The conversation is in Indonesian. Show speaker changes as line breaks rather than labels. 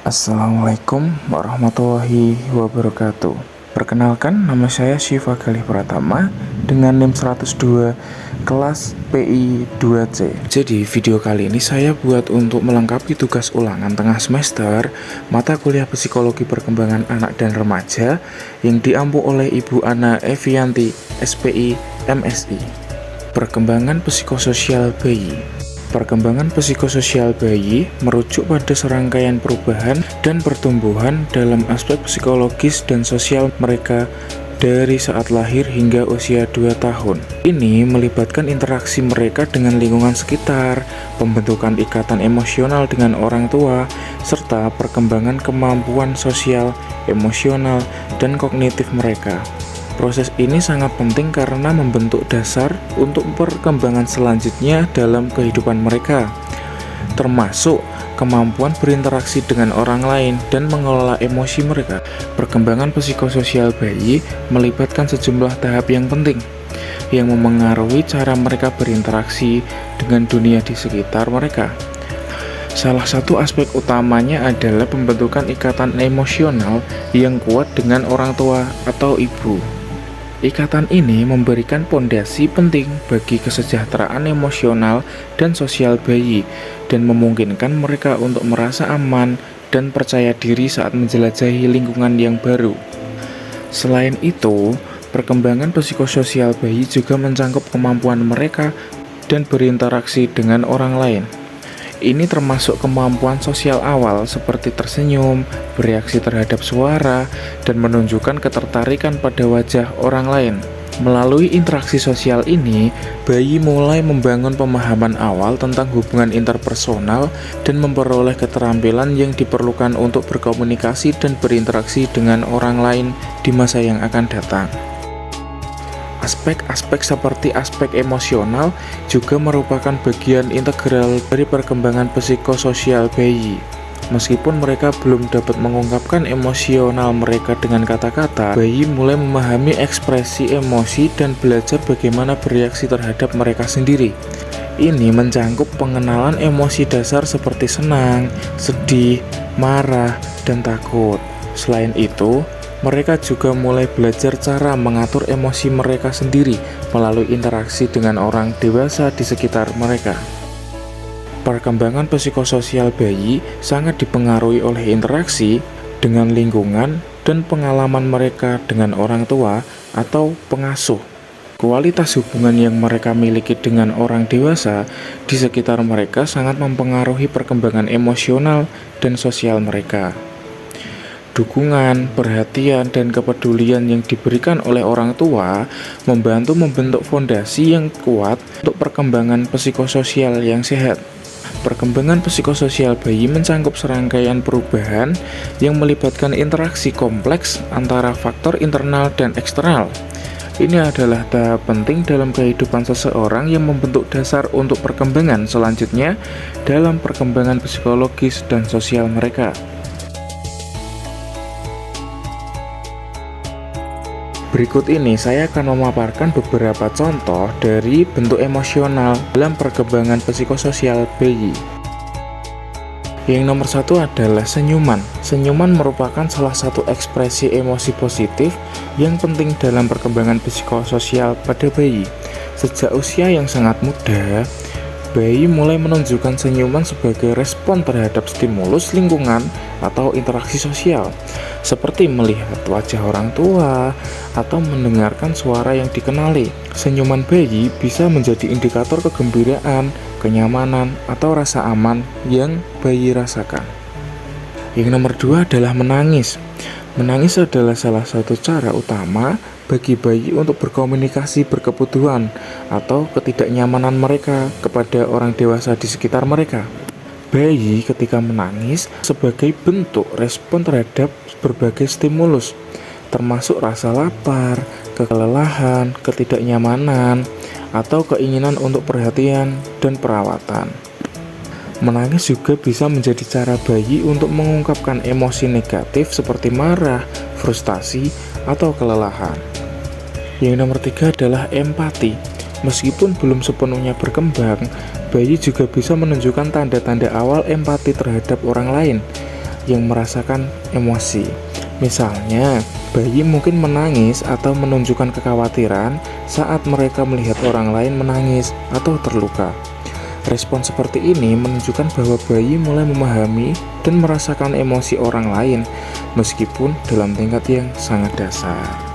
Assalamualaikum warahmatullahi wabarakatuh. Perkenalkan, nama saya Syifa Galih Pratama dengan NIM 102 kelas PI 2C. Jadi video kali ini saya buat untuk melengkapi tugas ulangan tengah semester mata kuliah Psikologi Perkembangan Anak dan Remaja yang diampu oleh Ibu Ana Evianti, SPI, MSI. Perkembangan psikososial bayi. Perkembangan psikososial bayi merujuk pada serangkaian perubahan dan pertumbuhan dalam aspek psikologis dan sosial mereka dari saat lahir hingga usia 2 tahun. Ini melibatkan interaksi mereka dengan lingkungan sekitar, pembentukan ikatan emosional dengan orang tua, serta perkembangan kemampuan sosial, emosional, dan kognitif mereka. Proses ini sangat penting karena membentuk dasar untuk perkembangan selanjutnya dalam kehidupan mereka, termasuk kemampuan berinteraksi dengan orang lain dan mengelola emosi mereka. Perkembangan psikososial bayi melibatkan sejumlah tahap yang penting yang memengaruhi cara mereka berinteraksi dengan dunia di sekitar mereka. Salah satu aspek utamanya adalah pembentukan ikatan emosional yang kuat dengan orang tua atau ibu. Ikatan ini memberikan pondasi penting bagi kesejahteraan emosional dan sosial bayi dan memungkinkan mereka untuk merasa aman dan percaya diri saat menjelajahi lingkungan yang baru. Selain itu, perkembangan psikososial bayi juga mencakup kemampuan mereka dan berinteraksi dengan orang lain. Ini termasuk kemampuan sosial awal seperti tersenyum, bereaksi terhadap suara, dan menunjukkan ketertarikan pada wajah orang lain. Melalui interaksi sosial ini, bayi mulai membangun pemahaman awal tentang hubungan interpersonal dan memperoleh keterampilan yang diperlukan untuk berkomunikasi dan berinteraksi dengan orang lain di masa yang akan datang. Aspek-aspek seperti aspek emosional juga merupakan bagian integral dari perkembangan psikososial bayi. Meskipun mereka belum dapat mengungkapkan emosional mereka dengan kata-kata, bayi mulai memahami ekspresi emosi dan belajar bagaimana bereaksi terhadap mereka sendiri. Ini mencakup pengenalan emosi dasar seperti senang, sedih, marah, dan takut. Selain itu, mereka juga mulai belajar cara mengatur emosi mereka sendiri melalui interaksi dengan orang dewasa di sekitar mereka. Perkembangan psikososial bayi sangat dipengaruhi oleh interaksi dengan lingkungan dan pengalaman mereka dengan orang tua atau pengasuh. Kualitas hubungan yang mereka miliki dengan orang dewasa di sekitar mereka sangat mempengaruhi perkembangan emosional dan sosial mereka. Dukungan, perhatian, dan kepedulian yang diberikan oleh orang tua membantu membentuk fondasi yang kuat untuk perkembangan psikososial yang sehat. Perkembangan psikososial bayi mencakup serangkaian perubahan yang melibatkan interaksi kompleks antara faktor internal dan eksternal. Ini adalah tahap penting dalam kehidupan seseorang yang membentuk dasar untuk perkembangan selanjutnya dalam perkembangan psikologis dan sosial mereka. Berikut ini saya akan memaparkan beberapa contoh dari bentuk emosional dalam perkembangan psikososial bayi. Yang nomor satu adalah senyuman. Senyuman merupakan salah satu ekspresi emosi positif yang penting dalam perkembangan psikososial pada bayi. Sejak usia yang sangat muda, bayi mulai menunjukkan senyuman sebagai respon terhadap stimulus lingkungan atau interaksi sosial, seperti melihat wajah orang tua atau mendengarkan suara yang dikenali. Senyuman bayi bisa menjadi indikator kegembiraan, kenyamanan, atau rasa aman yang bayi rasakan. Yang nomor dua adalah menangis. Menangis adalah salah satu cara utama bagi bayi untuk berkomunikasi berkebutuhan atau ketidaknyamanan mereka kepada orang dewasa di sekitar mereka. Bayi ketika menangis sebagai bentuk respon terhadap berbagai stimulus, termasuk rasa lapar, kelelahan, ketidaknyamanan, atau keinginan untuk perhatian dan perawatan. Menangis juga bisa menjadi cara bayi untuk mengungkapkan emosi negatif seperti marah, frustasi, atau kelelahan. Yang nomor tiga adalah empati. Meskipun belum sepenuhnya berkembang, bayi juga bisa menunjukkan tanda-tanda awal empati terhadap orang lain. yang merasakan emosi. Misalnya, bayi mungkin menangis atau menunjukkan kekhawatiran saat mereka melihat orang lain menangis atau terluka. Respon seperti ini menunjukkan bahwa bayi mulai memahami dan merasakan emosi orang lain, meskipun dalam tingkat yang sangat dasar.